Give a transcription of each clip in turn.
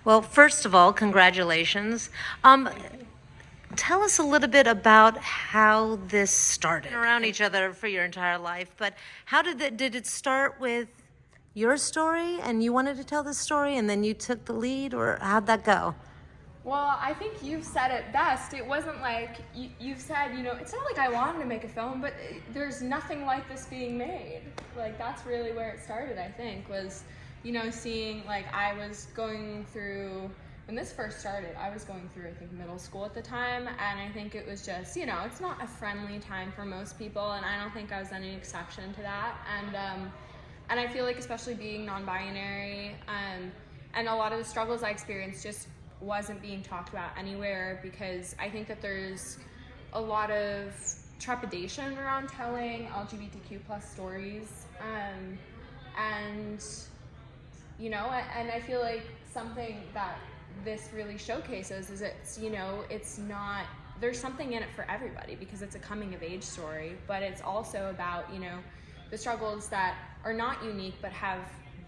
Well, first of all, congratulations. Tell us a little bit about how this started. Around each other for your entire life, but how did it start with your story and you wanted to tell this story and then you took the lead, or how'd that go? Well, I think you've said it best. It wasn't like you've said, it's not like I wanted to make a film, but there's nothing like this being made. Like, that's really where it started, I think, was, seeing, like, I was going through, when this first started, I was going through, I think, middle school at the time, and I think it was just, it's not a friendly time for most people, and I don't think I was any exception to that. And I feel like, especially being non-binary, and a lot of the struggles I experienced just wasn't being talked about anywhere, because I think that there's a lot of trepidation around telling LGBTQ plus stories, and I feel like something that this really showcases is it's not, there's something in it for everybody, because it's a coming of age story, but it's also about the struggles that are not unique but have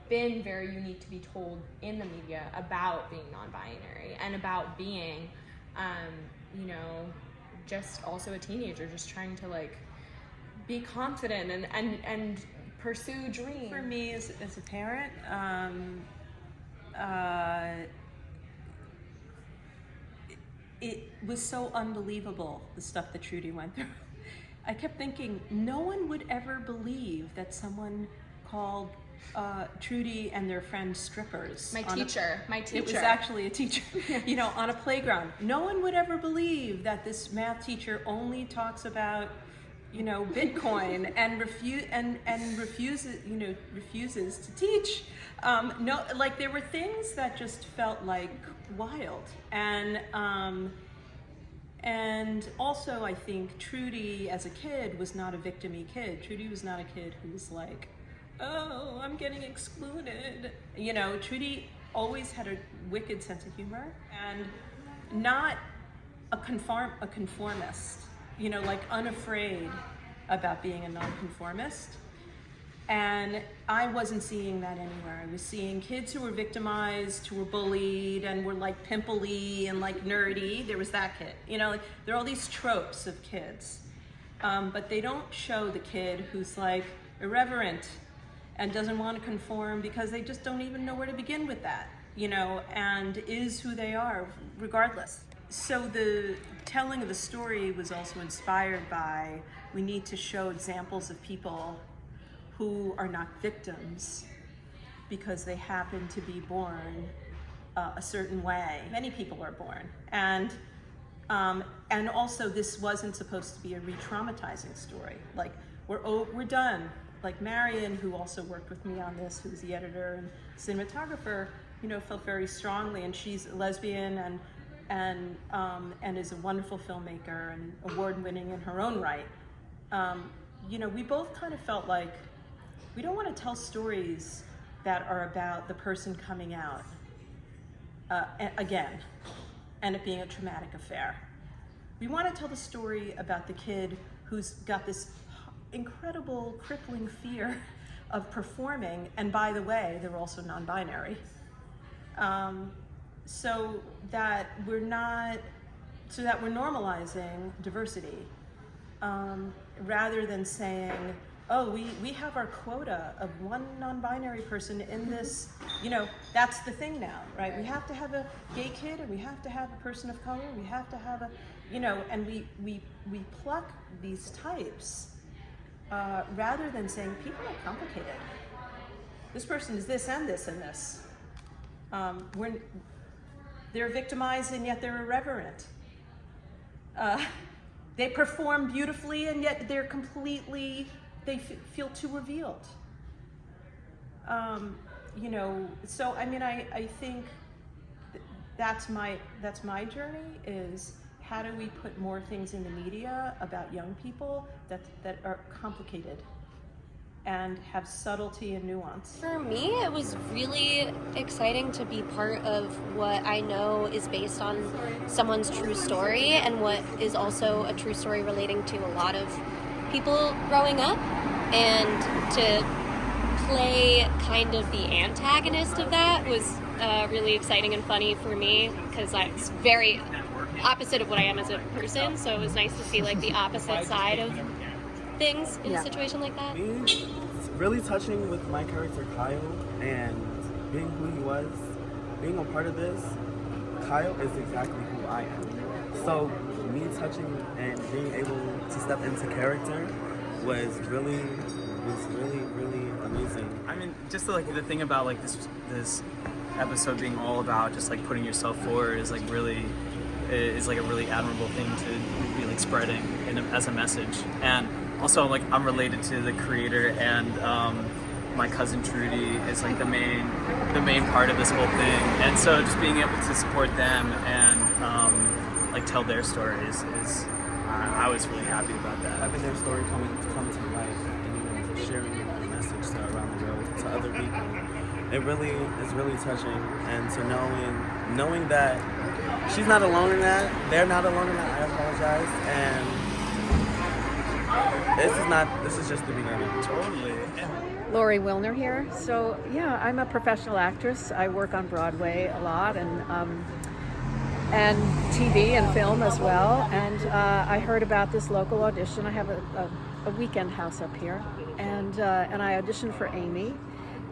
been very unique to be told in the media about being non-binary and about being, just also a teenager, just trying to be confident and pursue dreams. For me, as a parent, it was so unbelievable, the stuff that Trudy went through. I kept thinking, no one would ever believe that someone called Trudy and their friends strippers. My teacher. It was actually a teacher, on a playground. No one would ever believe that this math teacher only talks about, Bitcoin and refuses to teach. There were things that just felt like wild. And also, I think Trudy as a kid was not a victim-y kid. Trudy was not a kid who was like, oh, I'm getting excluded. Trudy always had a wicked sense of humor and not a conformist, unafraid about being a nonconformist. And I wasn't seeing that anywhere. I was seeing kids who were victimized, who were bullied, and were pimply and nerdy. There was that kid. There are all these tropes of kids. But they don't show the kid who's irreverent and doesn't want to conform because they just don't even know where to begin with that, and is who they are regardless. So the telling of the story was also inspired by, we need to show examples of people who are not victims because they happen to be born a certain way. Many people are born. And also, this wasn't supposed to be a re-traumatizing story. We're done. Marion, who also worked with me on this, who's the editor and cinematographer, felt very strongly, and she's a lesbian and is a wonderful filmmaker and award-winning in her own right. We both kind of felt like we don't want to tell stories that are about the person coming out again and it being a traumatic affair. We want to tell the story about the kid who's got this incredible crippling fear of performing, and by the way, they're also non-binary, so that we're normalizing diversity, rather than saying, oh, we have our quota of one non-binary person in this, that's the thing now, right? We have to have a gay kid, and we have to have a person of color, we have to have a, and we pluck these types, rather than saying people are complicated. This person is this and this and this. They're victimized and yet they're irreverent. They perform beautifully and yet they're completely, they feel too revealed. So I think that's my journey, is how do we put more things in the media about young people that are complicated and have subtlety and nuance? For me, it was really exciting to be part of what I know is based on someone's true story, and what is also a true story relating to a lot of people growing up, and to play kind of the antagonist of that was really exciting and funny for me because it's very opposite of what I am as a person. So it was nice to see like the opposite side of things in a situation like that. It's really touching with my character Kyle and being who he was, being a part of this. Kyle is exactly who I am. So me touching and being able to step into character was really amazing. I mean, just like the thing about like this episode being all about just like putting yourself forward is like a really admirable thing to be like spreading as a message. And also like I'm related to the creator, and my cousin Trudy is like the main part of this whole thing. And so just being able to support them and like tell their stories is I was really happy about that. Having their story come to life and sharing the message to around the world to other people, it really is really touching. And to knowing that she's not alone in that, they're not alone in that. I apologize, and this is just the beginning. Totally. Lori Wilner here. So yeah, I'm a professional actress. I work on Broadway a lot and TV and film as well. And I heard about this local audition. I have a weekend house up here, and I auditioned for Amy.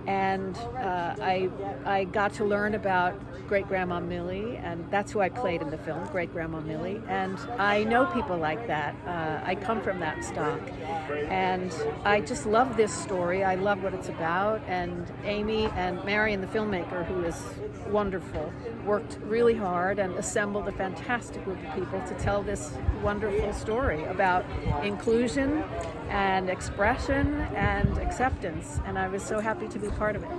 And I got to learn about Great Grandma Millie, and that's who I played in the film, Great Grandma Millie. And I know people like that. I come from that stock, and I just love this story. I love what it's about. And Amy and Marion, the filmmaker, who is wonderful, worked really hard and assembled a fantastic group of people to tell this wonderful story about inclusion and expression and acceptance. And I was so happy to be part of it.